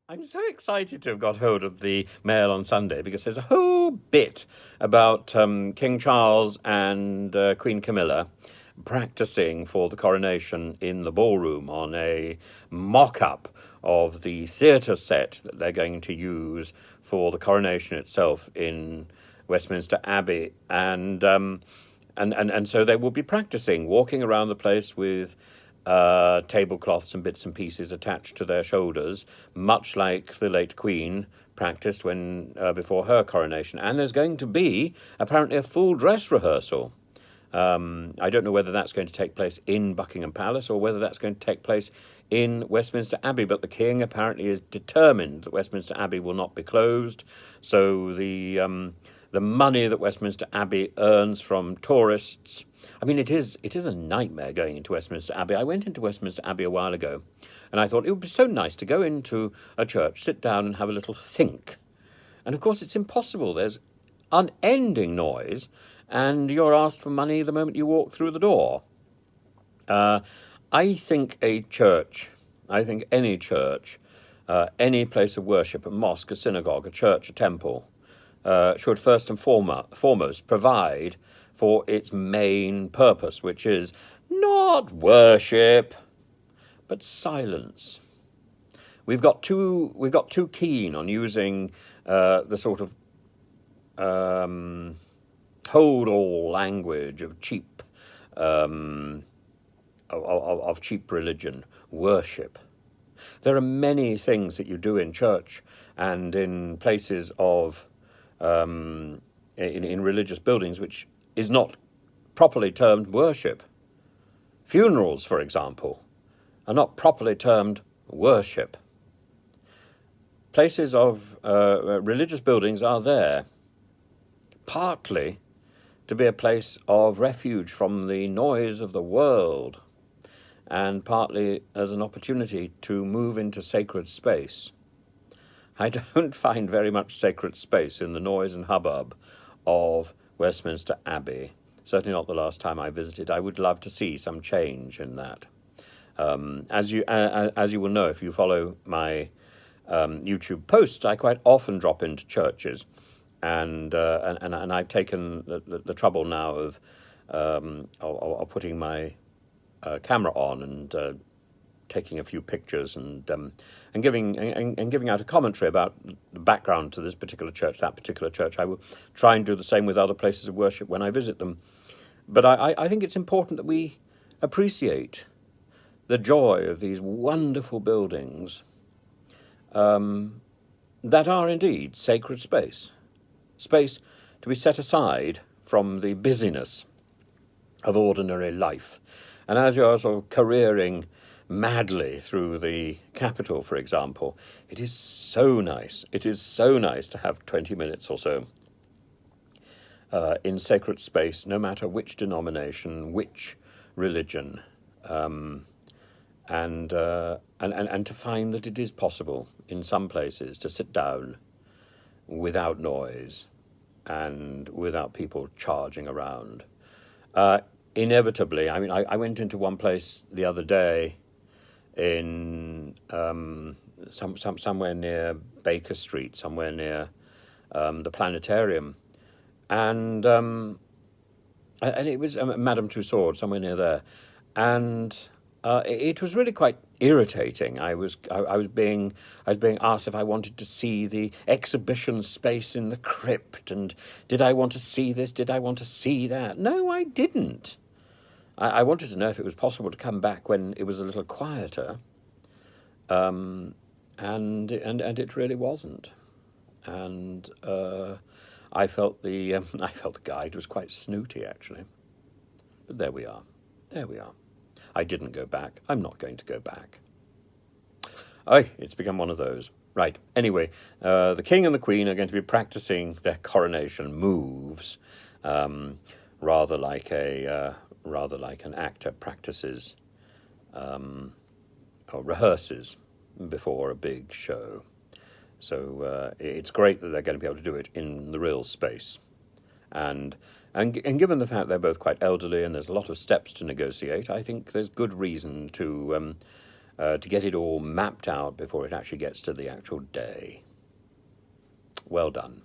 I'm so excited to have got hold of the Mail on Sunday because there's a whole bit about King Charles and Queen Camilla practicing for the coronation in the ballroom on a mock up of the theatre set that they're going to use for the coronation itself in Westminster Abbey. And so they will be practicing, walking around the place with tablecloths and bits and pieces attached to their shoulders, much like the late Queen practiced when before her coronation. And there's going to be apparently a full dress rehearsal. I don't know whether that's going to take place in Buckingham Palace or whether that's going to take place in Westminster Abbey, but the King apparently is determined that Westminster Abbey will not be closed. So the money that Westminster Abbey earns from tourists. I mean, it is a nightmare going into Westminster Abbey. I went into Westminster Abbey a while ago, and I thought it would be so nice to go into a church, sit down, and have a little think. And of course, it's impossible. There's unending noise, and you're asked for money the moment you walk through the door. Uh, I think a church, I think any church, any place of worship, a mosque, a synagogue, a church, a temple, should first and foremost provide for its main purpose, which is not worship, but silence. We've got too keen on using the sort of hold all language of cheap of cheap religion, worship. There are many things that you do in church and in places of in religious buildings which is not properly termed worship. Funerals, for example, are not properly termed worship. Places of religious buildings are there partly to be a place of refuge from the noise of the world, and partly as an opportunity to move into sacred space. I don't find very much sacred space in the noise and hubbub of Westminster Abbey. Certainly not the last time I visited. I would love to see some change in that. As you will know if you follow my YouTube posts, I quite often drop into churches, and I've taken the trouble now of putting my camera on and taking a few pictures and giving out a commentary about the background to this particular church, that particular church. I will try and do the same with other places of worship when I visit them. But I think it's important that we appreciate the joy of these wonderful buildings that are indeed sacred space to be set aside from the busyness of ordinary life. And as you're sort of careering madly through the capital, for example, it is so nice. It is so nice to have 20 minutes or so in sacred space, no matter which denomination, which religion, and to find that it is possible in some places to sit down without noise and without people charging around. Inevitably, I mean, I went into one place the other day in somewhere near Baker Street, somewhere near the planetarium, and it was Madame Tussauds, somewhere near there, and it was really quite irritating. I was being asked if I wanted to see the exhibition space in the crypt, and did I want to see this? Did I want to see that? No, I didn't. I wanted to know if it was possible to come back when it was a little quieter, and it really wasn't. And I felt the guide was quite snooty, actually. But there we are. There we are. I didn't go back. I'm not going to go back. It's become one of those. Right. Anyway, the King and the Queen are going to be practicing their coronation moves, rather like an actor practices or rehearses before a big show. So it's great that they're going to be able to do it in the real space. And given the fact they're both quite elderly and there's a lot of steps to negotiate, I think there's good reason to to get it all mapped out before it actually gets to the actual day. Well done.